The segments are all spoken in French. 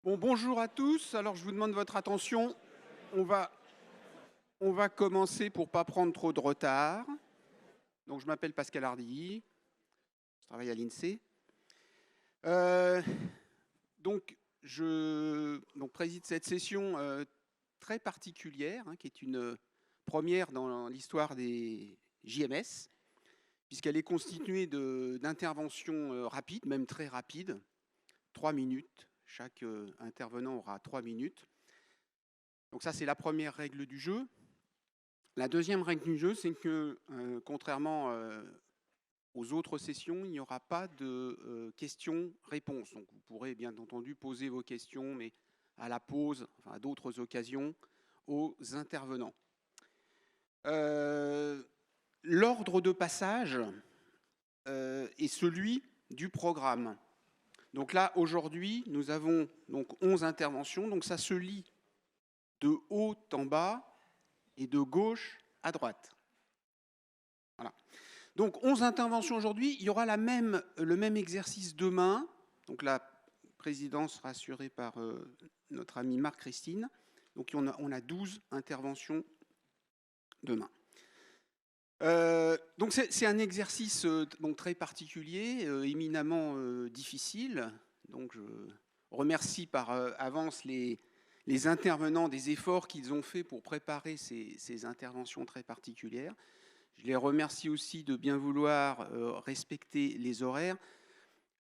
Bon, bonjour à tous. Alors, je vous demande votre attention. On va commencer pour ne pas prendre trop de retard. Donc, je m'appelle Pascal Ardilly. Je travaille à l'INSEE. Je préside cette session très particulière, qui est une première dans l'histoire des JMS, puisqu'elle est constituée d'interventions rapides, même très rapides, 3 minutes. Chaque intervenant aura 3 minutes. Donc ça, c'est la première règle du jeu. La deuxième règle du jeu, c'est que, contrairement aux autres sessions, il n'y aura pas de questions-réponses. Donc vous pourrez bien entendu poser vos questions, mais à la pause, enfin à d'autres occasions, aux intervenants. L'ordre de passage est celui du programme. Donc là, aujourd'hui, nous avons donc 11 interventions. Donc ça se lit de haut en bas et de gauche à droite. Voilà. Donc 11 interventions aujourd'hui. Il y aura le même exercice demain. Donc la présidence sera assurée par notre ami Marc-Christine. Donc on a 12 interventions demain. Donc c'est un exercice donc très particulier, éminemment difficile. Donc je remercie par avance les intervenants des efforts qu'ils ont fait pour préparer ces interventions très particulières. Je les remercie aussi de bien vouloir respecter les horaires,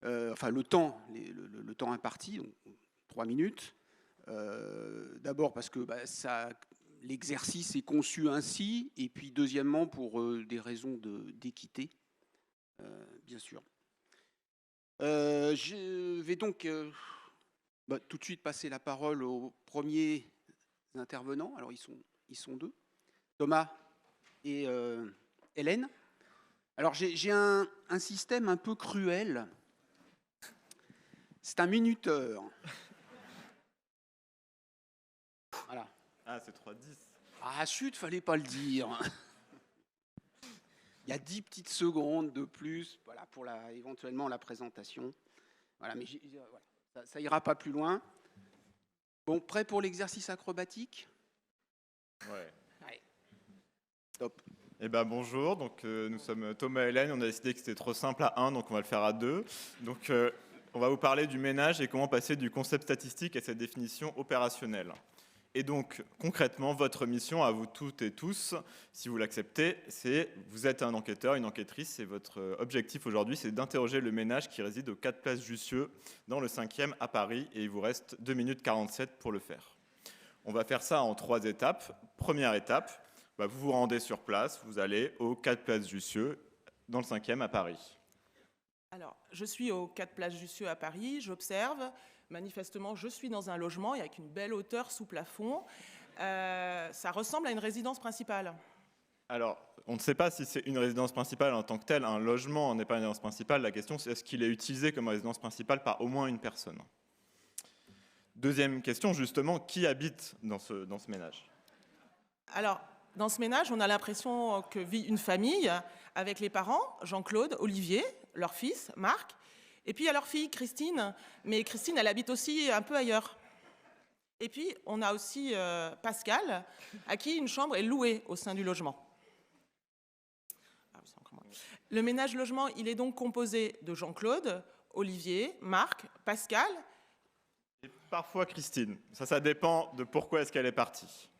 enfin le temps imparti, donc 3 minutes. D'abord parce que l'exercice est conçu ainsi, et puis deuxièmement pour des raisons d'équité, bien sûr. Je vais donc tout de suite passer la parole aux premiers intervenants. Alors ils sont deux, Thomas et Hélène. Alors j'ai un système un peu cruel. C'est un minuteur. Voilà. Ah, c'est 3-10. Ah, chut, fallait pas le dire. Il y a 10 petites secondes de plus, voilà, pour éventuellement la présentation. Voilà, mais voilà, ça ira pas plus loin. Bon, prêt pour l'exercice acrobatique? Ouais. Allez. Top. Eh ben bonjour, donc nous sommes Thomas et Hélène, on a décidé que c'était trop simple à 1, donc on va le faire à 2. Donc on va vous parler du ménage et comment passer du concept statistique à sa définition opérationnelle. Et donc, concrètement, votre mission à vous toutes et tous, si vous l'acceptez, c'est, vous êtes un enquêteur, une enquêtrice, et votre objectif aujourd'hui, c'est d'interroger le ménage qui réside aux 4 places Jussieu, dans le 5e à Paris, et il vous reste 2 minutes 47 pour le faire. On va faire ça en 3 étapes. Première étape, vous vous rendez sur place, vous allez aux 4 places Jussieu, dans le 5e à Paris. Alors, je suis aux 4 places Jussieu à Paris, j'observe. Manifestement, je suis dans un logement avec une belle hauteur sous plafond. Ça ressemble à une résidence principale. Alors, on ne sait pas si c'est une résidence principale en tant que telle. Un logement n'est pas une résidence principale. La question, c'est est-ce qu'il est utilisé comme résidence principale par au moins une personne? Deuxième question, justement, qui habite dans ce ménage? Alors, dans ce ménage, on a l'impression que vit une famille avec les parents, Jean-Claude, Olivier, leur fils, Marc, et puis il y a leur fille, Christine. Mais Christine, elle habite aussi un peu ailleurs. Et puis, on a aussi Pascal, à qui une chambre est louée au sein du logement. Le ménage logement, il est donc composé de Jean-Claude, Olivier, Marc, Pascal. Et parfois Christine. Ça dépend de pourquoi est-ce qu'elle est partie.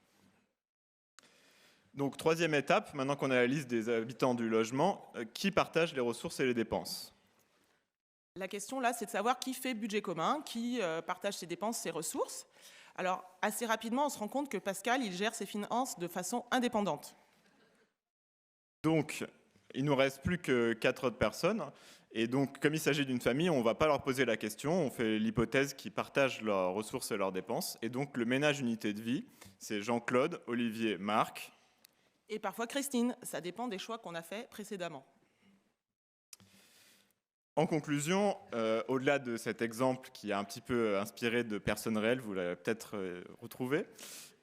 Donc, troisième étape, maintenant qu'on a la liste des habitants du logement, qui partage les ressources et les dépenses? La question là, c'est de savoir qui fait budget commun, qui partage ses dépenses, ses ressources. Alors, assez rapidement, on se rend compte que Pascal, il gère ses finances de façon indépendante. Donc, il ne nous reste plus que 4 autres personnes. Et donc, comme il s'agit d'une famille, on ne va pas leur poser la question. On fait l'hypothèse qu'ils partagent leurs ressources et leurs dépenses. Et donc, le ménage unité de vie, c'est Jean-Claude, Olivier, Marc. Et parfois Christine. Ça dépend des choix qu'on a faits précédemment. En conclusion, au-delà de cet exemple qui est un petit peu inspiré de personnes réelles, vous l'avez peut-être retrouvé,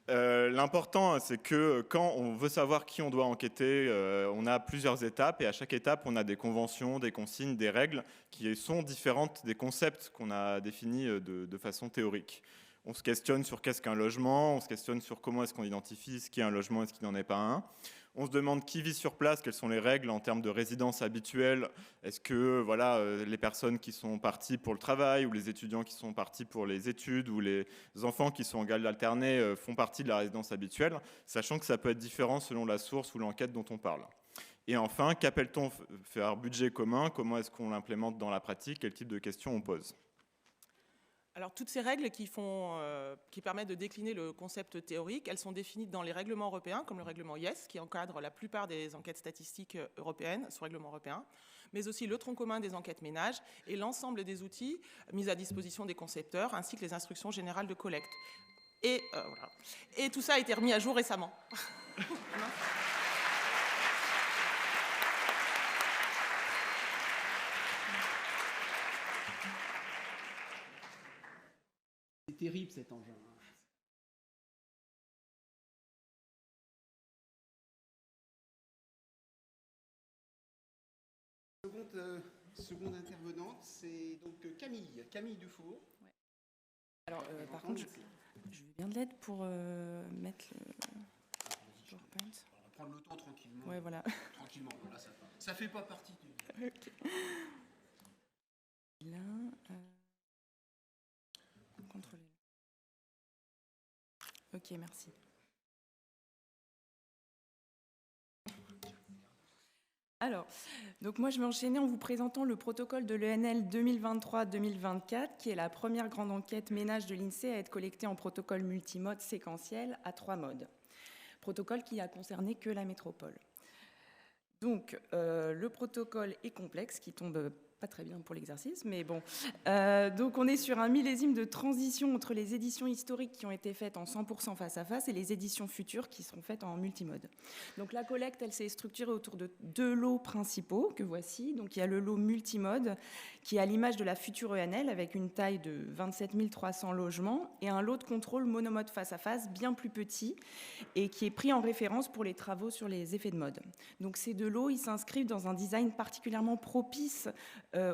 L'important, c'est que quand on veut savoir qui on doit enquêter, on a plusieurs étapes et à chaque étape, on a des conventions, des consignes, des règles qui sont différentes des concepts qu'on a définis de façon théorique. On se questionne sur qu'est-ce qu'un logement, on se questionne sur comment est-ce qu'on identifie ce qui est un logement et ce qui n'en est pas un. On se demande qui vit sur place, quelles sont les règles en termes de résidence habituelle. Est-ce que voilà, les personnes qui sont parties pour le travail ou les étudiants qui sont partis pour les études ou les enfants qui sont en garde alternée font partie de la résidence habituelle, sachant que ça peut être différent selon la source ou l'enquête dont on parle. Et enfin, qu'appelle-t-on faire budget commun? Comment est-ce qu'on l'implémente dans la pratique? Quel type de questions on pose? Alors, toutes ces règles qui permettent de décliner le concept théorique, elles sont définies dans les règlements européens, comme le règlement YES, qui encadre la plupart des enquêtes statistiques européennes sous règlement européen, mais aussi le tronc commun des enquêtes ménages et l'ensemble des outils mis à disposition des concepteurs, ainsi que les instructions générales de collecte. Et, voilà. Et tout ça a été remis à jour récemment. C'est terrible cet engin. Seconde intervenante, c'est donc Camille Dufour. Ouais. Alors, par contre, je veux bien de l'aide pour mettre le PowerPoint. On va prendre le temps tranquillement. Ouais, voilà. Tranquillement, voilà, ça fait pas partie du... Okay. Là, contrôler. Ok, merci. Alors, donc moi je vais enchaîner en vous présentant le protocole de l'ENL 2023-2024, qui est la première grande enquête ménage de l'INSEE à être collectée en protocole multimode séquentiel à 3 modes. Protocole qui a concerné que la métropole. Donc, le protocole est complexe, qui tombe pas très bien pour l'exercice, mais bon. Donc, on est sur un millésime de transition entre les éditions historiques qui ont été faites en 100% face à face et les éditions futures qui seront faites en multimode. Donc, la collecte, elle s'est structurée autour de 2 lots principaux que voici. Donc, il y a le lot multimode qui est à l'image de la future ENL avec une taille de 27 300 logements et un lot de contrôle monomode face à face bien plus petit et qui est pris en référence pour les travaux sur les effets de mode. Donc, ces 2 lots, ils s'inscrivent dans un design particulièrement propice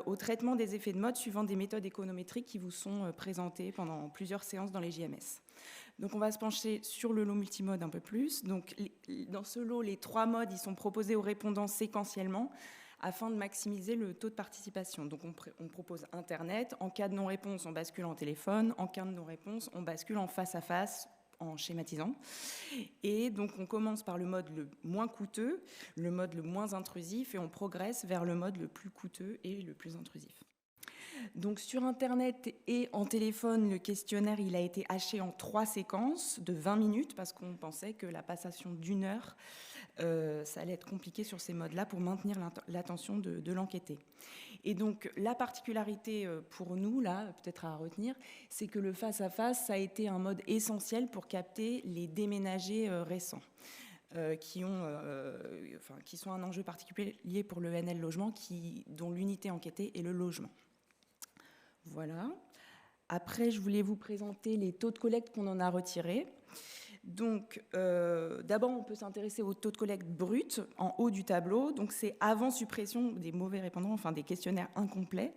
au traitement des effets de mode suivant des méthodes économétriques qui vous sont présentées pendant plusieurs séances dans les JMS. Donc on va se pencher sur le lot multimode un peu plus. Donc dans ce lot, les 3 modes ils sont proposés aux répondants séquentiellement afin de maximiser le taux de participation. Donc on propose Internet. En cas de non-réponse, on bascule en téléphone. En cas de non-réponse, on bascule en face-à-face, en schématisant. Et donc on commence par le mode le moins coûteux, le mode le moins intrusif, et on progresse vers le mode le plus coûteux et le plus intrusif. Donc sur Internet et en téléphone, le questionnaire il a été haché en 3 séquences de 20 minutes parce qu'on pensait que la passation d'1 heure, ça allait être compliqué sur ces modes-là pour maintenir l'attention de l'enquêté. Et donc la particularité pour nous, là, peut-être à retenir, c'est que le face-à-face, ça a été un mode essentiel pour capter les déménagés récents. Qui sont un enjeu particulier pour le NL Logement, dont l'unité enquêtée est le logement. Voilà. Après, je voulais vous présenter les taux de collecte qu'on en a retirés. Donc, d'abord, on peut s'intéresser au taux de collecte brut en haut du tableau. Donc, c'est avant suppression des mauvais répondants, enfin des questionnaires incomplets.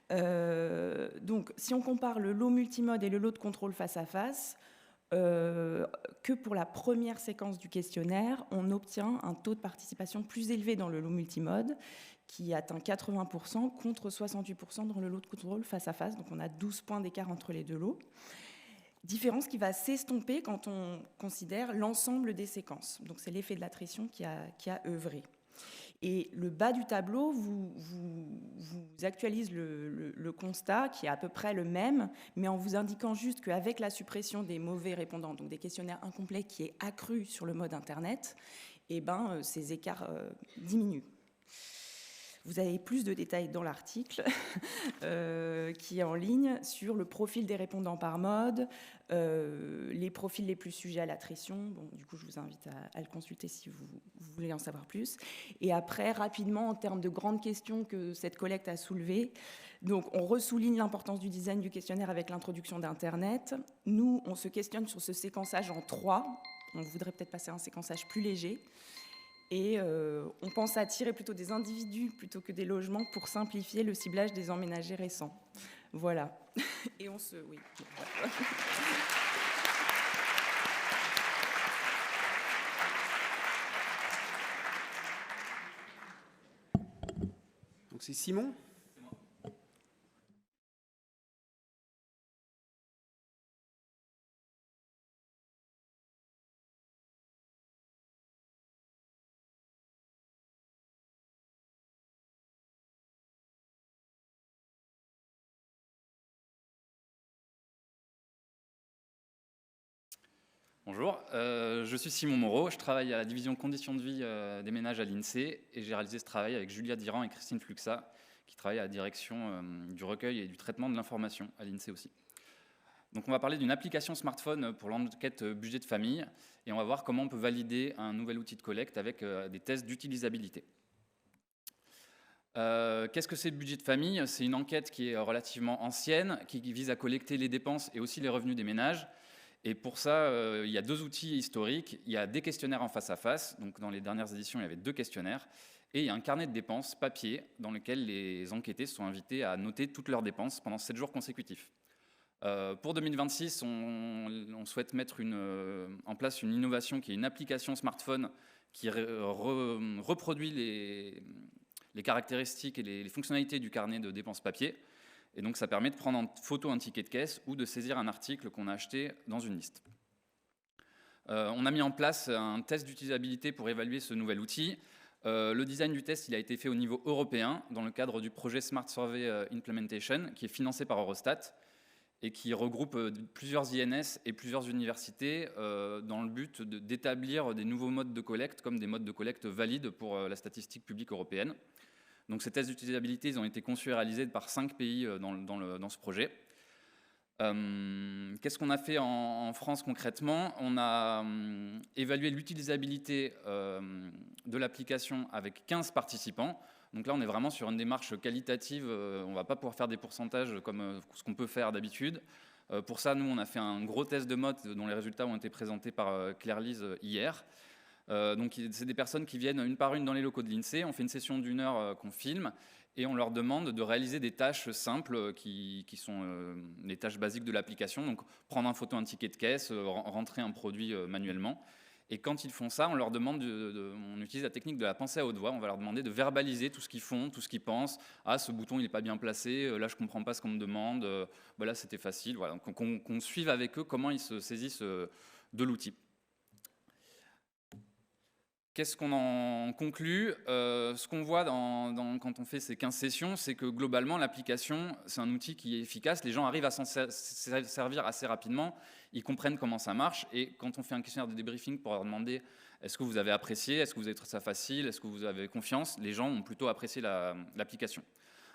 Donc, si on compare le lot multimode et le lot de contrôle face à face, que pour la première séquence du questionnaire, on obtient un taux de participation plus élevé dans le lot multimode qui atteint 80% contre 68% dans le lot de contrôle face à face. Donc on a 12 points d'écart entre les 2 lots. Différence qui va s'estomper quand on considère l'ensemble des séquences. Donc c'est l'effet de l'attrition qui a œuvré. Et le bas du tableau vous actualise le constat qui est à peu près le même, mais en vous indiquant juste qu'avec la suppression des mauvais répondants, donc des questionnaires incomplets qui est accru sur le mode Internet, eh ben, ces écarts diminuent. Vous avez plus de détails dans l'article qui est en ligne sur le profil des répondants par mode, les profils les plus sujets à l'attrition. Bon, du coup, je vous invite à le consulter si vous voulez en savoir plus. Et après, rapidement, en termes de grandes questions que cette collecte a soulevées, donc on ressouligne l'importance du design du questionnaire avec l'introduction d'Internet. Nous, on se questionne sur ce séquençage en 3. On voudrait peut-être passer à un séquençage plus léger. Et on pense à attirer plutôt des individus plutôt que des logements pour simplifier le ciblage des emménagés récents. Voilà. Et on se... Oui. Donc c'est Simon ? Bonjour, je suis Simon Moreau, je travaille à la division conditions de vie des ménages à l'INSEE et j'ai réalisé ce travail avec Julia Diran et Christine Fluxa qui travaillent à la direction du recueil et du traitement de l'information à l'INSEE aussi. Donc on va parler d'une application smartphone pour l'enquête budget de famille et on va voir comment on peut valider un nouvel outil de collecte avec des tests d'utilisabilité. Qu'est-ce que c'est le budget de famille? C'est une enquête qui est relativement ancienne, qui vise à collecter les dépenses et aussi les revenus des ménages. Et pour ça, il y a 2 outils historiques. Il y a des questionnaires en face à face. Donc dans les dernières éditions, il y avait 2 questionnaires. Et il y a un carnet de dépenses papier dans lequel les enquêtés sont invités à noter toutes leurs dépenses pendant 7 jours consécutifs. Pour 2026, on souhaite mettre en place une innovation qui est une application smartphone qui reproduit les caractéristiques et les fonctionnalités du carnet de dépenses papier. Et donc ça permet de prendre en photo un ticket de caisse ou de saisir un article qu'on a acheté dans une liste. On a mis en place un test d'utilisabilité pour évaluer ce nouvel outil. Le design du test il a été fait au niveau européen dans le cadre du projet Smart Survey Implementation qui est financé par Eurostat et qui regroupe plusieurs INS et plusieurs universités dans le but d'établir des nouveaux modes de collecte comme des modes de collecte valides pour la statistique publique européenne. Donc ces tests d'utilisabilité, ils ont été conçus et réalisés par 5 pays dans ce projet. Qu'est-ce qu'on a fait en France concrètement? On a évalué l'utilisabilité de l'application avec 15 participants. Donc là, on est vraiment sur une démarche qualitative. On ne va pas pouvoir faire des pourcentages comme ce qu'on peut faire d'habitude. Pour ça, nous, on a fait un gros test de mode dont les résultats ont été présentés par Claire-Lise hier. Donc c'est des personnes qui viennent une par une dans les locaux de l'INSEE, on fait une session d'1 heure qu'on filme et on leur demande de réaliser des tâches simples qui sont les tâches basiques de l'application, donc prendre en photo un ticket de caisse, rentrer un produit manuellement. Et quand ils font ça, on leur demande, on utilise la technique de la pensée à haute voix, on va leur demander de verbaliser tout ce qu'ils font, tout ce qu'ils pensent. Ah, ce bouton il n'est pas bien placé, là je ne comprends pas ce qu'on me demande, voilà c'était facile. Voilà. Donc qu'on suive avec eux comment ils se saisissent de l'outil. Qu'est-ce qu'on en conclut? Ce qu'on voit quand on fait ces 15 sessions, c'est que globalement, l'application, c'est un outil qui est efficace. Les gens arrivent à s'en servir assez rapidement. Ils comprennent comment ça marche. Et quand on fait un questionnaire de débriefing pour leur demander est-ce que vous avez apprécié, est-ce que vous avez trouvé ça facile, est-ce que vous avez confiance, les gens ont plutôt apprécié l'application.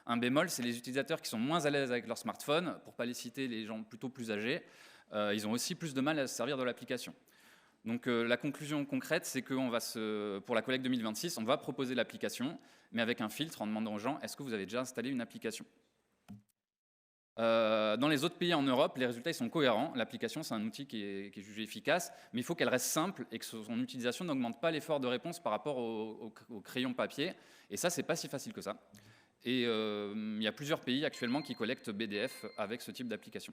Un bémol, c'est les utilisateurs qui sont moins à l'aise avec leur smartphone. Pour ne pas les citer, les gens plutôt plus âgés, ils ont aussi plus de mal à se servir de l'application. Donc la conclusion concrète, c'est que pour la collecte 2026, on va proposer l'application, mais avec un filtre en demandant aux gens, est-ce que vous avez déjà installé une application? Dans les autres pays en Europe, les résultats ils sont cohérents. L'application, c'est un outil qui est jugé efficace, mais il faut qu'elle reste simple et que son utilisation n'augmente pas l'effort de réponse par rapport au crayon papier. Et ça, c'est pas si facile que ça. Et il y a plusieurs pays actuellement qui collectent BDF avec ce type d'application.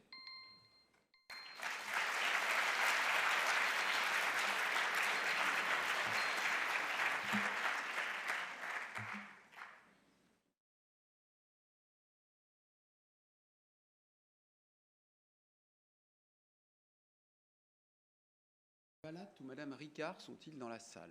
Palat ou Madame Ricard sont-ils dans la salle?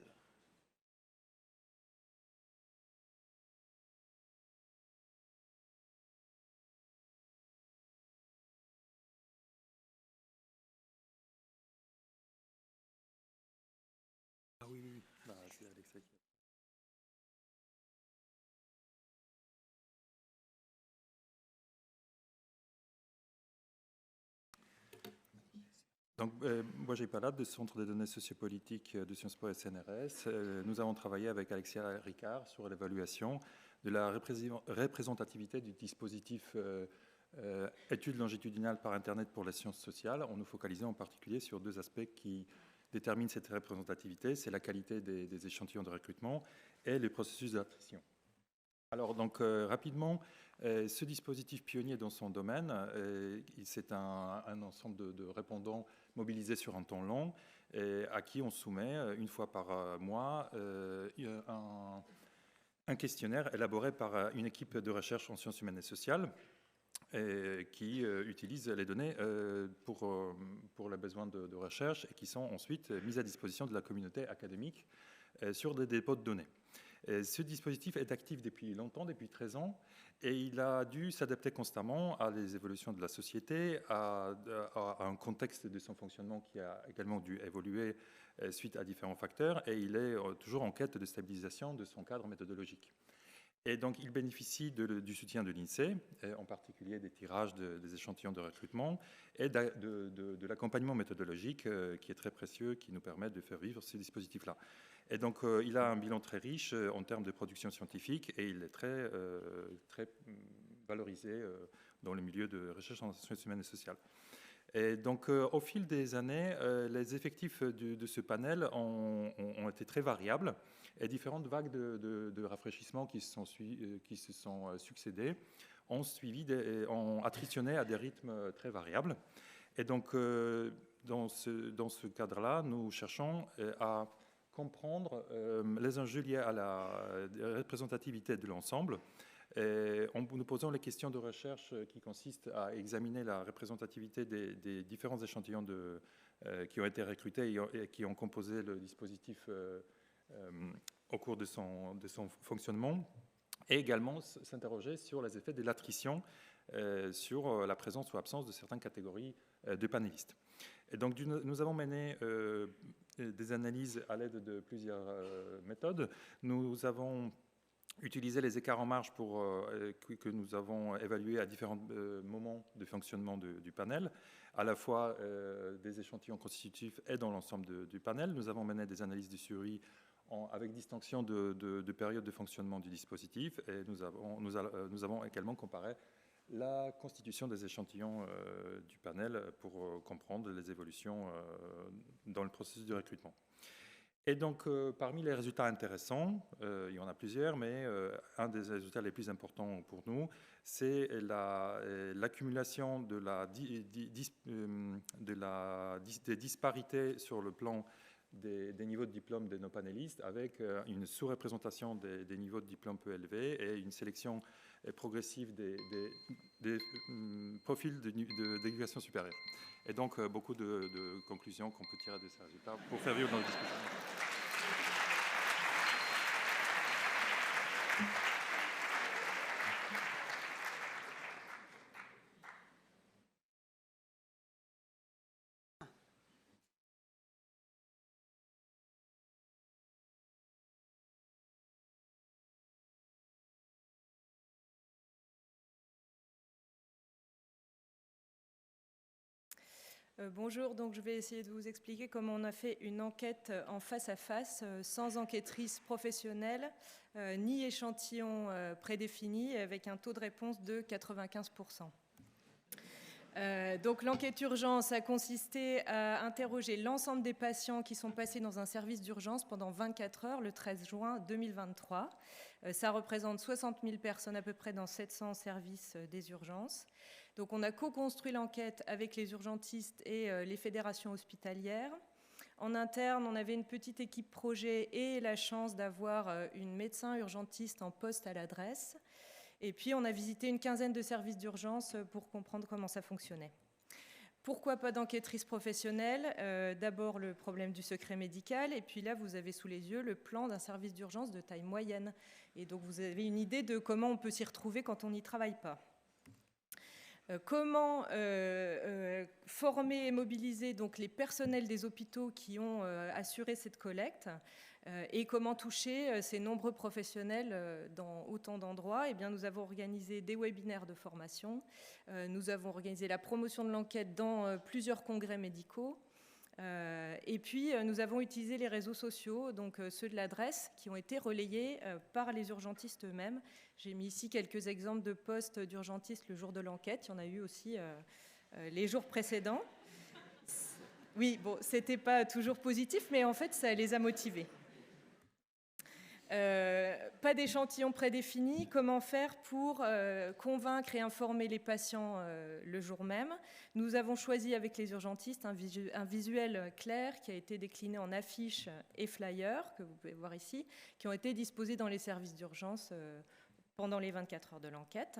Ah oui, oui. Bah, c'est Alexa qui Donc, moi, j'ai Palade, du Centre des données sociopolitiques de Sciences Po et CNRS. Nous avons travaillé avec Alexia Ricard sur l'évaluation de la représentativité du dispositif études longitudinales par Internet pour les sciences sociales, en nous focalisant en particulier sur 2 aspects qui déterminent cette représentativité, c'est la qualité des échantillons de recrutement et le processus d'attrition. Alors, donc, rapidement, ce dispositif pionnier dans son domaine, c'est un ensemble de répondants mobilisés sur un temps long, à qui on soumet, une fois par mois, un questionnaire élaboré par une équipe de recherche en sciences humaines et sociales, qui utilise les données pour les besoins de recherche et qui sont ensuite mises à disposition de la communauté académique sur des dépôts de données. Ce dispositif est actif depuis longtemps, depuis 13 ans, et il a dû s'adapter constamment à les évolutions de la société, à un contexte de son fonctionnement qui a également dû évoluer suite à différents facteurs, et il est toujours en quête de stabilisation de son cadre méthodologique. Et donc, il bénéficie du soutien de l'INSEE, en particulier des tirages des échantillons de recrutement et de l'accompagnement méthodologique qui est très précieux, qui nous permet de faire vivre ces dispositifs-là. Et donc, il a un bilan très riche en termes de production scientifique et il est très valorisé dans le milieu de recherche en sciences humaines et sociales. Et donc, au fil des années, les effectifs de ce panel ont été très variables et différentes vagues de rafraîchissement qui se sont succédées ont attritionné à des rythmes très variables. Et donc, dans ce cadre-là, nous cherchons à comprendre les enjeux liés à la représentativité de l'ensemble, en nous posant les questions de recherche qui consistent à examiner la représentativité des différents échantillons qui ont été recrutés et qui ont composé le dispositif au cours de son fonctionnement, et également s'interroger sur les effets de l'attrition sur la présence ou absence de certaines catégories de panélistes. Et donc, nous avons mené des analyses à l'aide de plusieurs méthodes. Nous avons utilisé les écarts en marge que nous avons évalués à différents moments de fonctionnement du panel, à la fois des échantillons constitutifs et dans l'ensemble du panel. Nous avons mené des analyses de survie avec distinction de périodes de fonctionnement du dispositif, et nous avons également comparé la constitution des échantillons du panel pour comprendre les évolutions dans le processus de recrutement. Et donc, parmi les résultats intéressants, il y en a plusieurs, mais un des résultats les plus importants pour nous, c'est l'accumulation des disparités sur le plan des niveaux de diplôme de nos panélistes, avec une sous-représentation des niveaux de diplôme peu élevés et une sélection progressive des profils d'éducation supérieure. Et donc, beaucoup de conclusions qu'on peut tirer de ces résultats pour faire vivre nos discussions. Bonjour, donc je vais essayer de vous expliquer comment on a fait une enquête en face à face, sans enquêtrice professionnelle, ni échantillon prédéfini, avec un taux de réponse de 95%. Donc l'enquête urgence a consisté à interroger l'ensemble des patients qui sont passés dans un service d'urgence pendant 24 heures le 13 juin 2023. Ça représente 60 000 personnes à peu près dans 700 services des urgences. Donc on a co-construit l'enquête avec les urgentistes et les fédérations hospitalières. En interne, on avait une petite équipe projet et la chance d'avoir une médecin urgentiste en poste à l'adresse. Et puis on a visité une quinzaine de services d'urgence pour comprendre comment ça fonctionnait. Pourquoi pas d'enquêtrice professionnelle ? D'abord le problème du secret médical, et puis là vous avez sous les yeux le plan d'un service d'urgence de taille moyenne. Et donc vous avez une idée de comment on peut s'y retrouver quand on n'y travaille pas. Comment former et mobiliser donc les personnels des hôpitaux qui ont assuré cette collecte et comment toucher ces nombreux professionnels dans autant d'endroits. Eh bien, nous avons organisé des webinaires de formation, nous avons organisé la promotion de l'enquête dans plusieurs congrès médicaux, Et puis, nous avons utilisé les réseaux sociaux, donc ceux de l'adresse, qui ont été relayés par les urgentistes eux-mêmes. J'ai mis ici quelques exemples de posts d'urgentistes le jour de l'enquête. Il y en a eu aussi les jours précédents. Oui, bon, c'était pas toujours positif, mais en fait, ça les a motivés. Pas d'échantillon prédéfini. Comment faire pour convaincre et informer les patients le jour même? Nous avons choisi avec les urgentistes un visuel clair qui a été décliné en affiches et flyers, que vous pouvez voir ici, qui ont été disposés dans les services d'urgence pendant les 24 heures de l'enquête.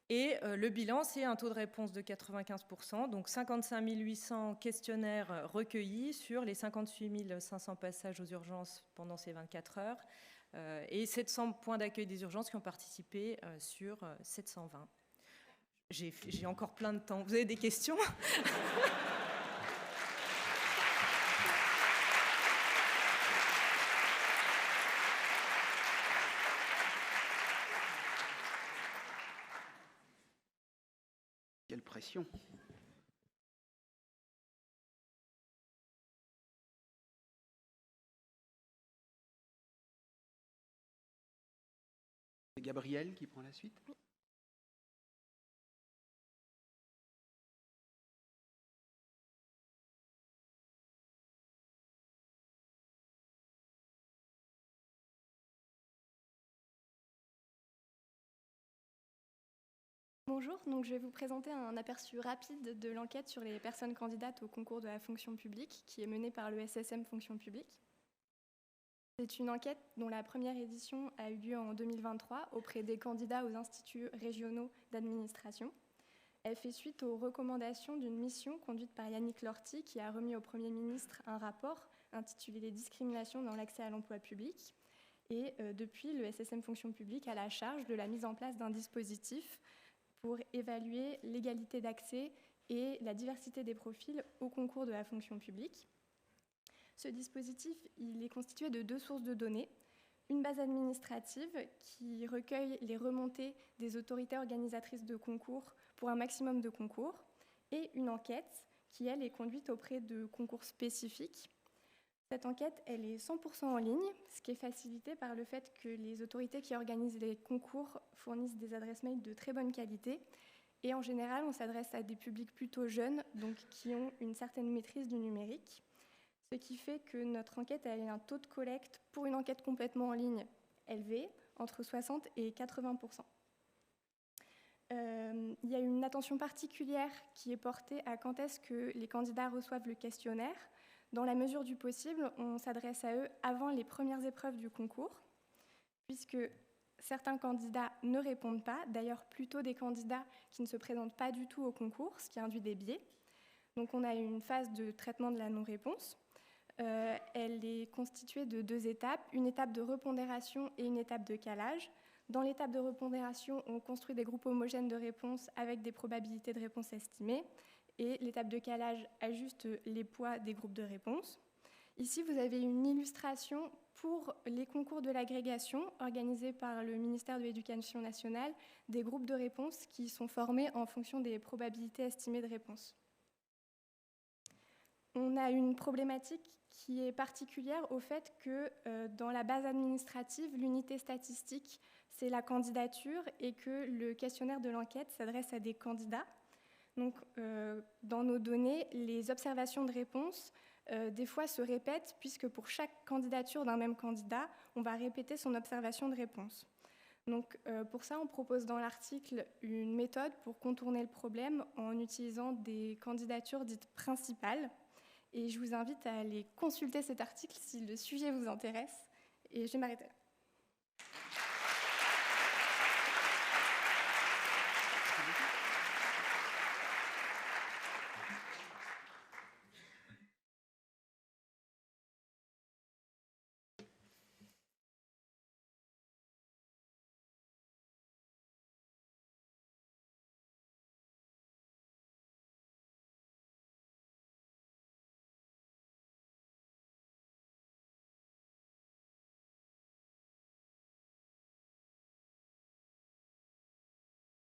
Et le bilan, c'est un taux de réponse de 95%, donc 55 800 questionnaires recueillis sur les 58 500 passages aux urgences pendant ces 24 heures et 700 points d'accueil des urgences qui ont participé sur 720. J'ai encore plein de temps. Vous avez des questions ? Quelle pression! C'est Gabriel qui prend la suite. Bonjour, donc je vais vous présenter un aperçu rapide de l'enquête sur les personnes candidates au concours de la fonction publique qui est menée par le SSM Fonction publique. C'est une enquête dont la première édition a eu lieu en 2023 auprès des candidats aux instituts régionaux d'administration. Elle fait suite aux recommandations d'une mission conduite par Yannick Lorty qui a remis au Premier ministre un rapport intitulé « Les discriminations dans l'accès à l'emploi public ». Et depuis, le SSM Fonction publique a la charge de la mise en place d'un dispositif pour évaluer l'égalité d'accès et la diversité des profils au concours de la fonction publique. Ce dispositif, il est constitué de 2 sources de données. Une base administrative qui recueille les remontées des autorités organisatrices de concours pour un maximum de concours et une enquête qui, elle, est conduite auprès de concours spécifiques. Cette enquête, elle est 100% en ligne, ce qui est facilité par le fait que les autorités qui organisent les concours fournissent des adresses mail de très bonne qualité. Et en général, on s'adresse à des publics plutôt jeunes, donc qui ont une certaine maîtrise du numérique. Ce qui fait que notre enquête a un taux de collecte pour une enquête complètement en ligne élevé, entre 60 et 80%. Il y a une attention particulière qui est portée à quand est-ce que les candidats reçoivent le questionnaire. Dans la mesure du possible, on s'adresse à eux avant les premières épreuves du concours, puisque certains candidats ne répondent pas, d'ailleurs plutôt des candidats qui ne se présentent pas du tout au concours, ce qui induit des biais. Donc on a une phase de traitement de la non-réponse. Elle est constituée de 2 étapes, une étape de repondération et une étape de calage. Dans l'étape de repondération, on construit des groupes homogènes de réponses avec des probabilités de réponse estimées. Et l'étape de calage ajuste les poids des groupes de réponse. Ici, vous avez une illustration pour les concours de l'agrégation organisés par le ministère de l'Éducation nationale, des groupes de réponse qui sont formés en fonction des probabilités estimées de réponse. On a une problématique qui est particulière au fait que dans la base administrative, l'unité statistique, c'est la candidature et que le questionnaire de l'enquête s'adresse à des candidats. Donc, dans nos données, les observations de réponse, des fois, se répètent, puisque pour chaque candidature d'un même candidat, on va répéter son observation de réponse. Donc, pour ça, on propose dans l'article une méthode pour contourner le problème en utilisant des candidatures dites principales. Et je vous invite à aller consulter cet article si le sujet vous intéresse. Et je vais m'arrêter là.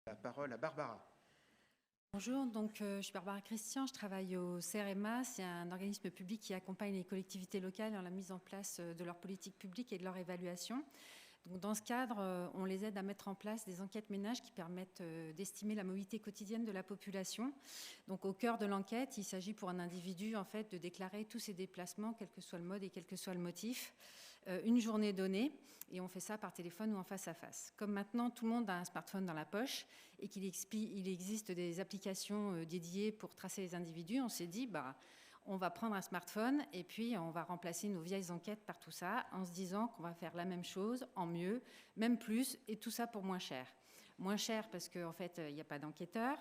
La parole à Barbara. Bonjour, donc, je suis Barbara Christian, je travaille au CRMA, c'est un organisme public qui accompagne les collectivités locales dans la mise en place de leur politique publique et de leur évaluation. Donc, dans ce cadre, on les aide à mettre en place des enquêtes ménages qui permettent d'estimer la mobilité quotidienne de la population. Donc, au cœur de l'enquête, il s'agit pour un individu en fait, de déclarer tous ses déplacements, quel que soit le mode et quel que soit le motif, une journée donnée, et on fait ça par téléphone ou en face à face. Comme maintenant tout le monde a un smartphone dans la poche et qu'il existe des applications dédiées pour tracer les individus, on s'est dit on va prendre un smartphone et puis on va remplacer nos vieilles enquêtes par tout ça en se disant qu'on va faire la même chose en mieux, même plus, et tout ça pour moins cher. Moins cher parce qu'en fait il n'y a pas d'enquêteur.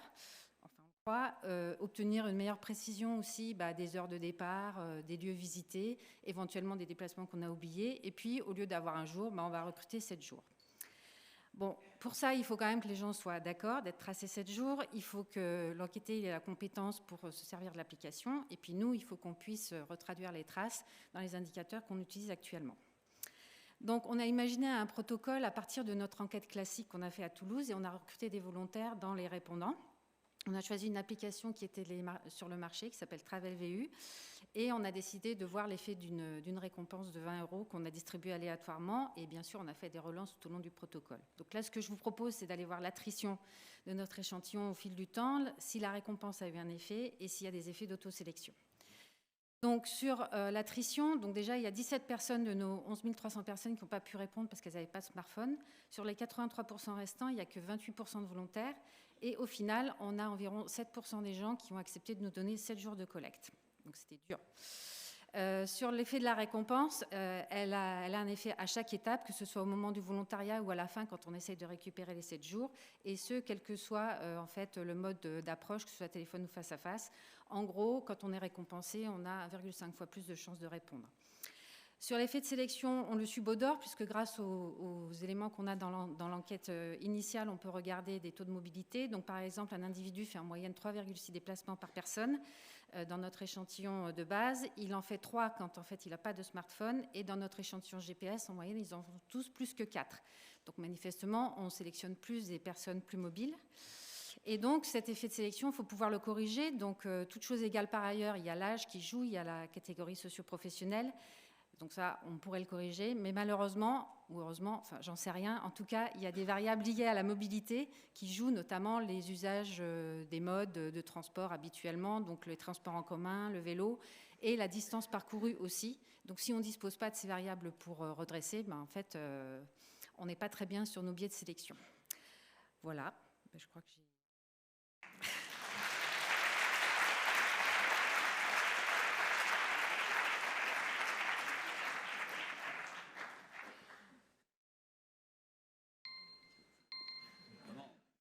Obtenir une meilleure précision aussi des heures de départ, des lieux visités, éventuellement des déplacements qu'on a oubliés. Et puis, au lieu d'avoir un jour, on va recruter 7 jours. Bon, pour ça, il faut quand même que les gens soient d'accord d'être tracés 7 jours. Il faut que l'enquêté ait la compétence pour se servir de l'application. Et puis nous, il faut qu'on puisse retraduire les traces dans les indicateurs qu'on utilise actuellement. Donc, on a imaginé un protocole à partir de notre enquête classique qu'on a fait à Toulouse et on a recruté des volontaires dans les répondants. On a choisi une application qui était sur le marché, qui s'appelle Travel VU, et on a décidé de voir l'effet d'une récompense de 20 € qu'on a distribuée aléatoirement, et bien sûr, on a fait des relances tout au long du protocole. Donc là, ce que je vous propose, c'est d'aller voir l'attrition de notre échantillon au fil du temps, si la récompense a eu un effet, et s'il y a des effets d'autosélection. Donc sur l'attrition, donc déjà il y a 17 personnes de nos 11 300 personnes qui n'ont pas pu répondre parce qu'elles n'avaient pas de smartphone. Sur les 83% restants, il n'y a que 28% de volontaires. Et au final, on a environ 7% des gens qui ont accepté de nous donner 7 jours de collecte. Donc c'était dur. Sur l'effet de la récompense, elle a un effet à chaque étape, que ce soit au moment du volontariat ou à la fin quand on essaye de récupérer les 7 jours, et ce, quel que soit en fait, le mode d'approche, que ce soit téléphone ou face à face. En gros, quand on est récompensé, on a 1,5 fois plus de chances de répondre. Sur l'effet de sélection, on le subodore, puisque grâce aux éléments qu'on a dans l'enquête initiale, on peut regarder des taux de mobilité. Donc, par exemple, un individu fait en moyenne 3,6 déplacements par personne dans notre échantillon de base. Il en fait 3 quand, en fait, il n'a pas de smartphone. Et dans notre échantillon GPS, en moyenne, ils en font tous plus que 4. Donc, manifestement, on sélectionne plus des personnes plus mobiles. Et donc, cet effet de sélection, il faut pouvoir le corriger. Donc, toute chose égale par ailleurs, il y a l'âge qui joue, il y a la catégorie socio-professionnelle. Donc ça, on pourrait le corriger, mais malheureusement, ou heureusement, enfin j'en sais rien, en tout cas, il y a des variables liées à la mobilité qui jouent, notamment les usages des modes de transport habituellement, donc le transport en commun, le vélo, et la distance parcourue aussi. Donc si on ne dispose pas de ces variables pour redresser, en fait, on n'est pas très bien sur nos biais de sélection. Voilà, je crois que j'ai...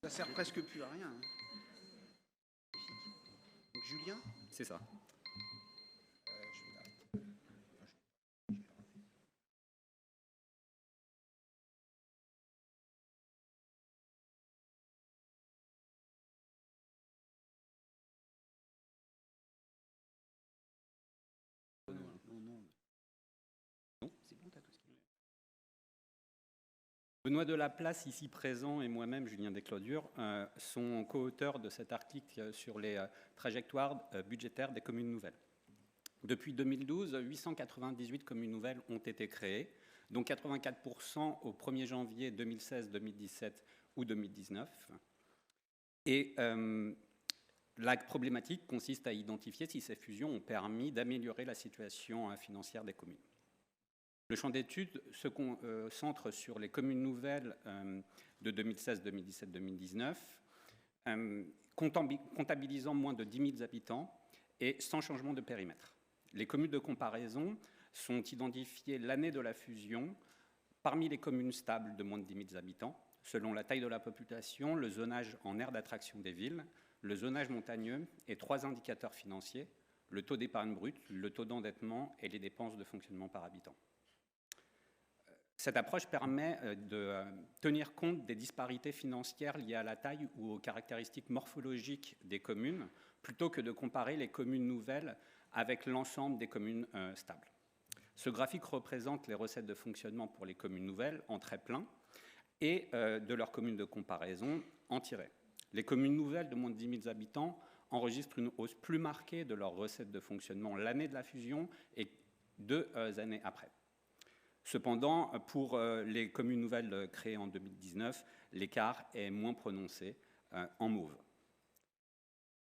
Ça sert presque plus à rien. Donc, Julien ? C'est ça. Benoît Delaplace, ici présent, et moi-même, Julien Desclodures, sont co-auteurs de cet article sur les trajectoires budgétaires des communes nouvelles. Depuis 2012, 898 communes nouvelles ont été créées, dont 84% au 1er janvier 2016, 2017 ou 2019. Et la problématique consiste à identifier si ces fusions ont permis d'améliorer la situation financière des communes. Le champ d'étude se concentre sur les communes nouvelles de 2016, 2017, 2019, comptabilisant moins de 10 000 habitants et sans changement de périmètre. Les communes de comparaison sont identifiées l'année de la fusion parmi les communes stables de moins de 10 000 habitants, selon la taille de la population, le zonage en aire d'attraction des villes, le zonage montagneux et 3 indicateurs financiers, le taux d'épargne brute, le taux d'endettement et les dépenses de fonctionnement par habitant. Cette approche permet de tenir compte des disparités financières liées à la taille ou aux caractéristiques morphologiques des communes, plutôt que de comparer les communes nouvelles avec l'ensemble des communes stables. Ce graphique représente les recettes de fonctionnement pour les communes nouvelles en trait plein et de leurs communes de comparaison en tiret. Les communes nouvelles de moins de 10 000 habitants enregistrent une hausse plus marquée de leurs recettes de fonctionnement l'année de la fusion et 2 années après. Cependant, pour les communes nouvelles créées en 2019, l'écart est moins prononcé en mauve.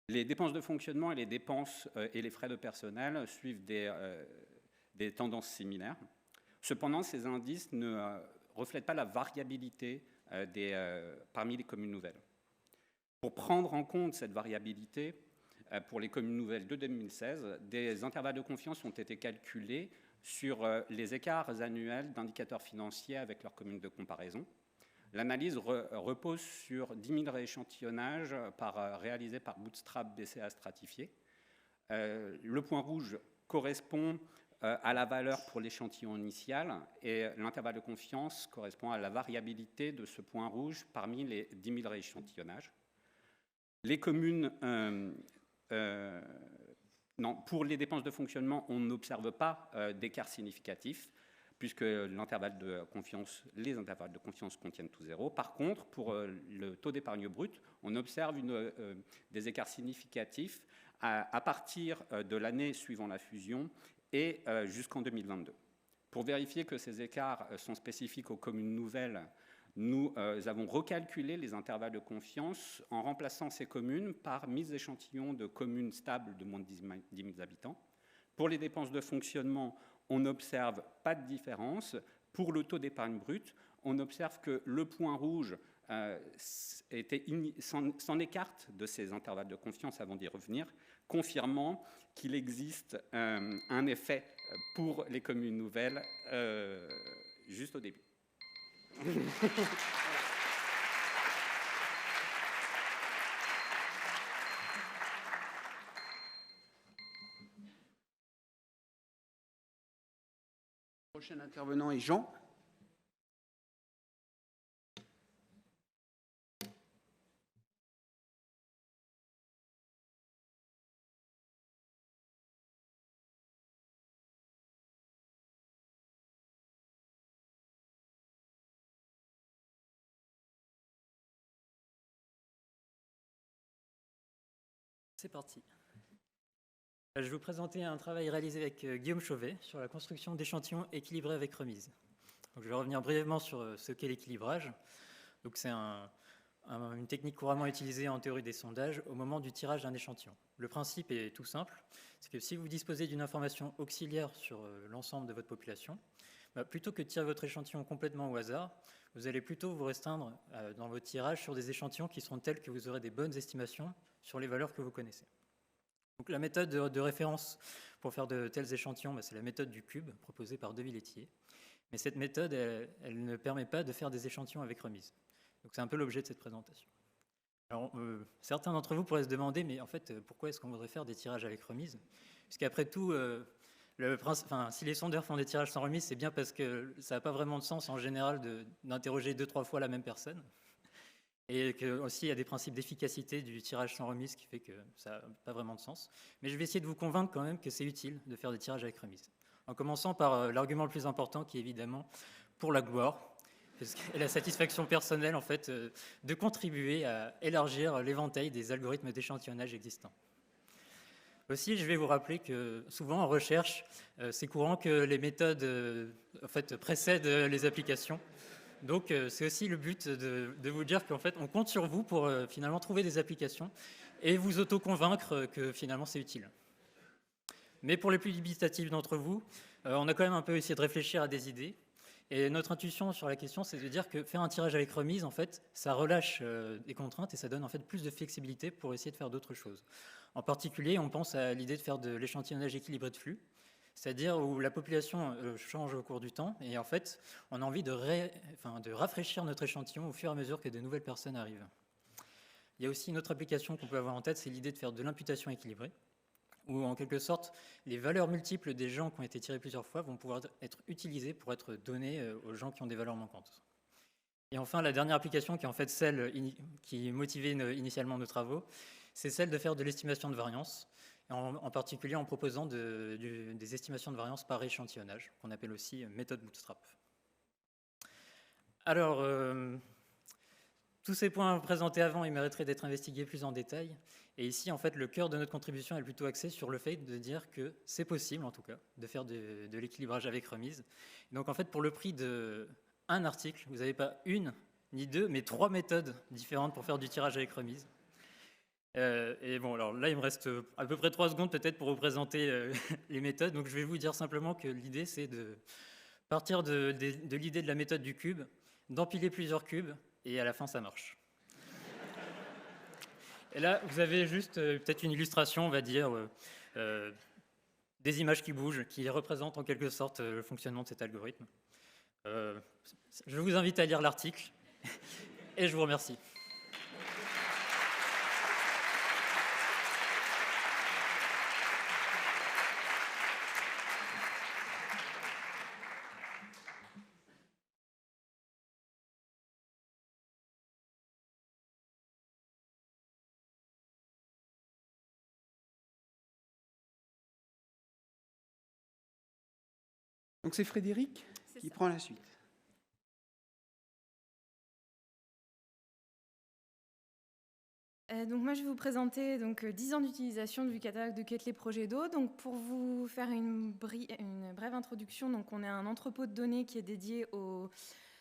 Les dépenses de fonctionnement et les dépenses et les frais de personnel suivent des tendances similaires. Cependant, ces indices ne reflètent pas la variabilité parmi les communes nouvelles. Pour prendre en compte cette variabilité, pour les communes nouvelles de 2016, des intervalles de confiance ont été calculés sur les écarts annuels d'indicateurs financiers avec leurs communes de comparaison. L'analyse repose sur 10 000 rééchantillonnages réalisés par Bootstrap BCA stratifié. Le point rouge correspond à la valeur pour l'échantillon initial et l'intervalle de confiance correspond à la variabilité de ce point rouge parmi les 10 000 rééchantillonnages. Les communes, pour les dépenses de fonctionnement, on n'observe pas d'écart significatif puisque les intervalles de confiance contiennent tout zéro. Par contre, pour le taux d'épargne brut, on observe des écarts significatifs à partir de l'année suivant la fusion et jusqu'en 2022. Pour vérifier que ces écarts sont spécifiques aux communes nouvelles, nous avons recalculé les intervalles de confiance en remplaçant ces communes par mise d'échantillons de communes stables de moins de 10 000 habitants. Pour les dépenses de fonctionnement, on n'observe pas de différence. Pour le taux d'épargne brute, on observe que le point rouge s'en écarte de ces intervalles de confiance avant d'y revenir, confirmant qu'il existe un effet pour les communes nouvelles juste au début. Le prochain intervenant est Jean. C'est parti. Je vais vous présenter un travail réalisé avec Guillaume Chauvet sur la construction d'échantillons équilibrés avec remise. Donc, je vais revenir brièvement sur ce qu'est l'équilibrage. Donc, c'est une technique couramment utilisée en théorie des sondages au moment du tirage d'un échantillon. Le principe est tout simple, c'est que si vous disposez d'une information auxiliaire sur l'ensemble de votre population, plutôt que de tirer votre échantillon complètement au hasard, vous allez plutôt vous restreindre dans votre tirage sur des échantillons qui seront tels que vous aurez des bonnes estimations sur les valeurs que vous connaissez. Donc, la méthode de référence pour faire de tels échantillons, c'est la méthode du cube proposée par De Villetier. Mais cette méthode, elle ne permet pas de faire des échantillons avec remise. Donc c'est un peu l'objet de cette présentation. Alors, certains d'entre vous pourraient se demander, mais en fait, pourquoi est-ce qu'on voudrait faire des tirages avec remise? Puisqu'après tout, si les sondeurs font des tirages sans remise, c'est bien parce que ça n'a pas vraiment de sens en général d'interroger 2-3 fois la même personne. Et aussi, il y a des principes d'efficacité du tirage sans remise qui fait que ça n'a pas vraiment de sens. Mais je vais essayer de vous convaincre quand même que c'est utile de faire des tirages avec remise. En commençant par l'argument le plus important qui est évidemment pour la gloire et la satisfaction personnelle en fait, de contribuer à élargir l'éventail des algorithmes d'échantillonnage existants. Aussi, je vais vous rappeler que souvent en recherche, c'est courant que les méthodes en fait, précèdent les applications. Donc, c'est aussi le but de vous dire qu'en fait, on compte sur vous pour finalement trouver des applications et vous auto-convaincre que finalement, c'est utile. Mais pour les plus dubitatifs d'entre vous, on a quand même un peu essayé de réfléchir à des idées. Et notre intuition sur la question, c'est de dire que faire un tirage avec remise, en fait, ça relâche des contraintes et ça donne en fait plus de flexibilité pour essayer de faire d'autres choses. En particulier, on pense à l'idée de faire de l'échantillonnage équilibré de flux, c'est-à-dire où la population change au cours du temps et en fait, on a envie de rafraîchir notre échantillon au fur et à mesure que de nouvelles personnes arrivent. Il y a aussi une autre application qu'on peut avoir en tête, c'est l'idée de faire de l'imputation équilibrée, où en quelque sorte, les valeurs multiples des gens qui ont été tirés plusieurs fois vont pouvoir être utilisées pour être données aux gens qui ont des valeurs manquantes. Et enfin, la dernière application qui est en fait celle qui motivait initialement nos travaux, c'est celle de faire de l'estimation de variance, en particulier en proposant des estimations de variance par échantillonnage, qu'on appelle aussi méthode Bootstrap. Alors, tous ces points présentés avant, ils mériteraient d'être investigués plus en détail. Et ici, en fait, le cœur de notre contribution est plutôt axé sur le fait de dire que c'est possible, en tout cas, de faire de l'équilibrage avec remise. Donc, en fait, pour le prix d'un article, vous n'avez pas une ni deux, mais 3 méthodes différentes pour faire du tirage avec remise. Et bon, alors là, il me reste à peu près 3 secondes peut-être pour vous présenter les méthodes. Donc, je vais vous dire simplement que l'idée, c'est de partir de l'idée de la méthode du cube, d'empiler plusieurs cubes, et à la fin, ça marche. Et là, vous avez juste peut-être une illustration, on va dire, des images qui bougent, qui représentent en quelque sorte le fonctionnement de cet algorithme. Je vous invite à lire l'article, et je vous remercie. Donc c'est Frédéric qui prend la suite. Donc moi, je vais vous présenter 10 ans d'utilisation du catalogue de quête les projets d'eau. Donc pour vous faire une brève introduction, donc on est un entrepôt de données qui est dédié aux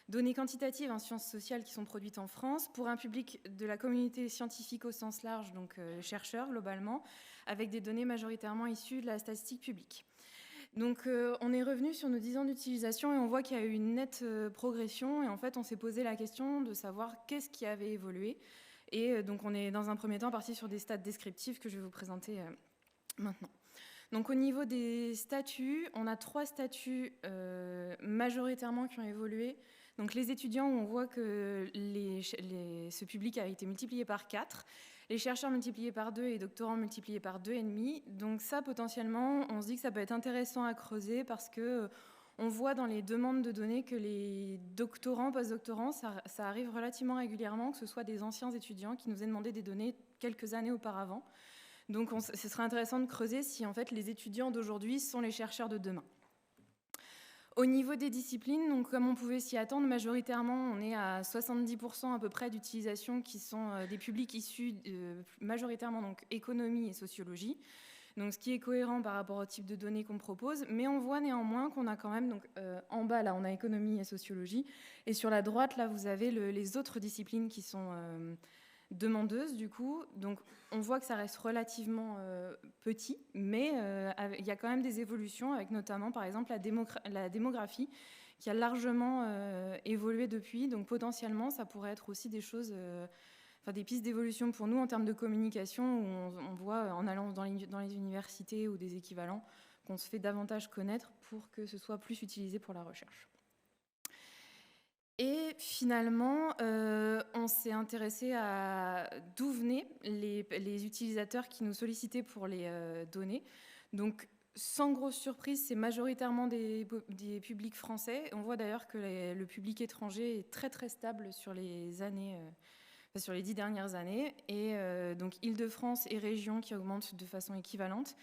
données quantitatives en sciences sociales qui sont produites en France pour un public de la communauté scientifique au sens large, donc chercheurs globalement, avec des données majoritairement issues de la statistique publique. Donc on est revenu sur nos 10 ans d'utilisation et on voit qu'il y a eu une nette progression et en fait on s'est posé la question de savoir qu'est-ce qui avait évolué. Et donc, on est dans un premier temps parti sur des stats descriptifs que je vais vous présenter maintenant. Donc, au niveau des statuts, on a 3 statuts majoritairement qui ont évolué. Donc, les étudiants, on voit que ce public a été multiplié par 4, les chercheurs multipliés par 2 et les doctorants multipliés par 2,5. Donc, ça, potentiellement, on se dit que ça peut être intéressant à creuser parce que on voit dans les demandes de données que les doctorants, post-doctorants, ça arrive relativement régulièrement, que ce soit des anciens étudiants qui nous aient demandé des données quelques années auparavant. Donc ce serait intéressant de creuser si en fait les étudiants d'aujourd'hui sont les chercheurs de demain. Au niveau des disciplines, donc comme on pouvait s'y attendre, majoritairement on est à 70% à peu près d'utilisation qui sont des publics issus majoritairement donc économie et sociologie. Donc, ce qui est cohérent par rapport au type de données qu'on propose, mais on voit néanmoins qu'on a quand même, donc en bas là on a économie et sociologie, et sur la droite là vous avez les autres disciplines qui sont demandeuses du coup, donc on voit que ça reste relativement petit, mais il y a quand même des évolutions avec notamment par exemple la démographie qui a largement évolué depuis, donc potentiellement ça pourrait être aussi des choses... des pistes d'évolution pour nous en termes de communication où on voit en allant dans les universités ou des équivalents qu'on se fait davantage connaître pour que ce soit plus utilisé pour la recherche. Et finalement, on s'est intéressé à d'où venaient les utilisateurs qui nous sollicitaient pour les données. Donc, sans grosse surprise, c'est majoritairement des publics français. On voit d'ailleurs que le public étranger est très très stable sur les années... sur les 10 dernières années, et donc Île-de-France et région qui augmentent de façon équivalente.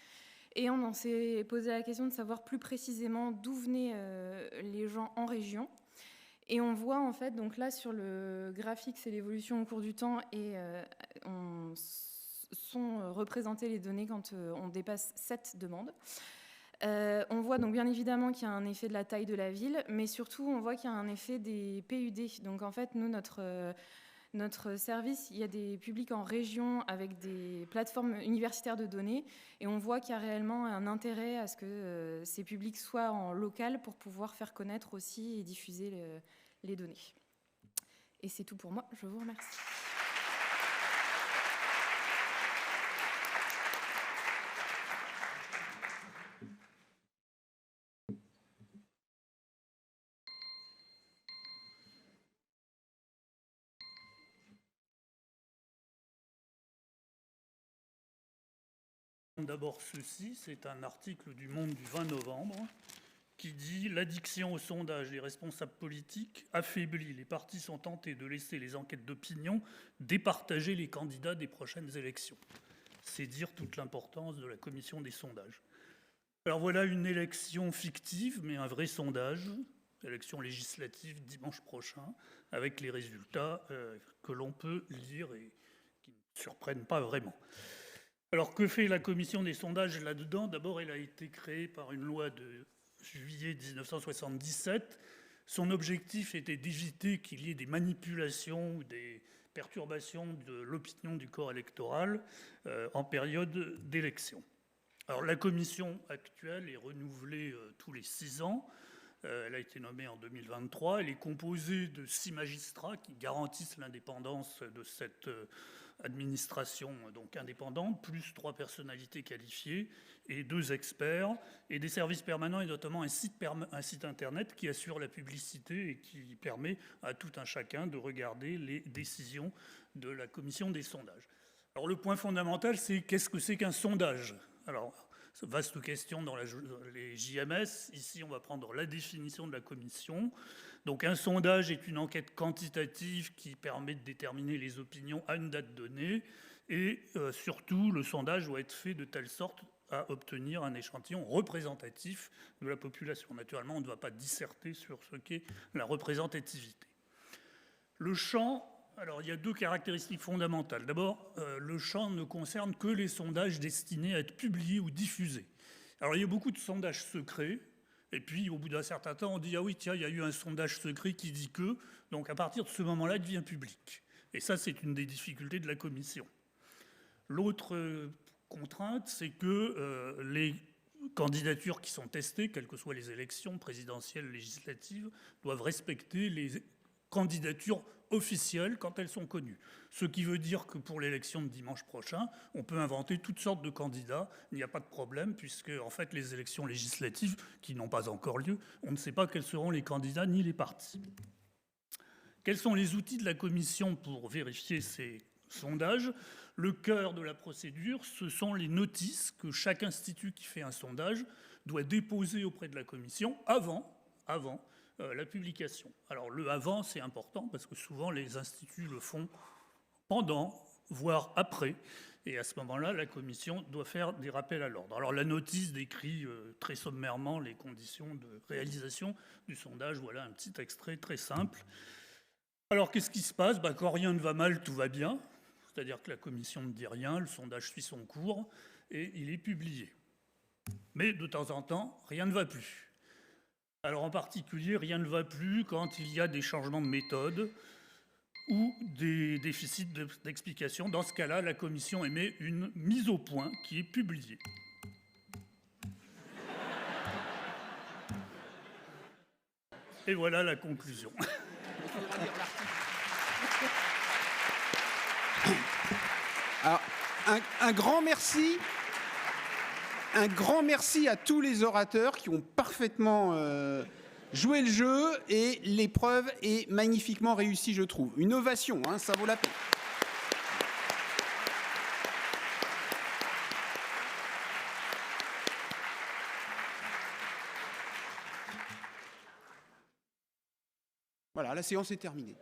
Et on s'est posé la question de savoir plus précisément d'où venaient les gens en région. Et on voit en fait, donc là sur le graphique, c'est l'évolution au cours du temps, et sont représentées les données quand on dépasse 7 demandes. On voit donc bien évidemment qu'il y a un effet de la taille de la ville, mais surtout on voit qu'il y a un effet des PUD. Donc en fait, nous, notre service, il y a des publics en région avec des plateformes universitaires de données et on voit qu'il y a réellement un intérêt à ce que ces publics soient en local pour pouvoir faire connaître aussi et diffuser les données. Et c'est tout pour moi, je vous remercie. D'abord ceci, c'est un article du Monde du 20 novembre qui dit « L'addiction au sondage des responsables politiques affaiblit. Les partis sont tentés de laisser les enquêtes d'opinion départager les candidats des prochaines élections. » C'est dire toute l'importance de la commission des sondages. Alors voilà une élection fictive, mais un vrai sondage. élections législatives dimanche prochain, avec les résultats que l'on peut lire et qui ne surprennent pas vraiment. Alors, que fait la commission des sondages là-dedans? D'abord, elle a été créée par une loi de juillet 1977. Son objectif était d'éviter qu'il y ait des manipulations ou des perturbations de l'opinion du corps électoral en période d'élection. Alors, la commission actuelle est renouvelée tous les 6 ans. Elle a été nommée en 2023. Elle est composée de 6 magistrats qui garantissent l'indépendance de cette administration donc indépendante, plus 3 personnalités qualifiées et 2 experts, et des services permanents, et notamment un site internet qui assure la publicité et qui permet à tout un chacun de regarder les décisions de la commission des sondages. Alors le point fondamental, c'est qu'est-ce que c'est qu'un sondage? Alors, vaste question dans les JMS. Ici, on va prendre la définition de la commission. Donc, un sondage est une enquête quantitative qui permet de déterminer les opinions à une date donnée. Et surtout, le sondage doit être fait de telle sorte à obtenir un échantillon représentatif de la population. Naturellement, on ne va pas disserter sur ce qu'est la représentativité. Le champ... Alors, il y a 2 caractéristiques fondamentales. D'abord, le champ ne concerne que les sondages destinés à être publiés ou diffusés. Alors, il y a beaucoup de sondages secrets, et puis, au bout d'un certain temps, on dit « Ah oui, tiens, il y a eu un sondage secret qui dit que… » Donc, à partir de ce moment-là, il devient public. Et ça, c'est une des difficultés de la commission. L'autre contrainte, c'est que les candidatures qui sont testées, quelles que soient les élections présidentielles, législatives, doivent respecter les candidatures officielles quand elles sont connues. Ce qui veut dire que pour l'élection de dimanche prochain, on peut inventer toutes sortes de candidats, il n'y a pas de problème, puisque en fait les élections législatives, qui n'ont pas encore lieu, on ne sait pas quels seront les candidats ni les partis. Quels sont les outils de la commission pour vérifier ces sondages? Le cœur de la procédure, ce sont les notices que chaque institut qui fait un sondage doit déposer auprès de la commission avant la publication. Alors le avant, c'est important parce que souvent les instituts le font pendant, voire après. Et à ce moment-là, la commission doit faire des rappels à l'ordre. Alors la notice décrit très sommairement les conditions de réalisation du sondage. Voilà un petit extrait très simple. Alors qu'est-ce qui se passe? Quand rien ne va mal, tout va bien. C'est-à-dire que la commission ne dit rien, le sondage suit son cours et il est publié. Mais de temps en temps, rien ne va plus. Alors en particulier, rien ne va plus quand il y a des changements de méthode ou des déficits d'explication. Dans ce cas-là, la commission émet une mise au point qui est publiée. Et voilà la conclusion. Alors, un grand merci. Un grand merci à tous les orateurs qui ont parfaitement joué le jeu et l'épreuve est magnifiquement réussie, je trouve. Une ovation, hein, ça vaut la peine. Voilà, la séance est terminée.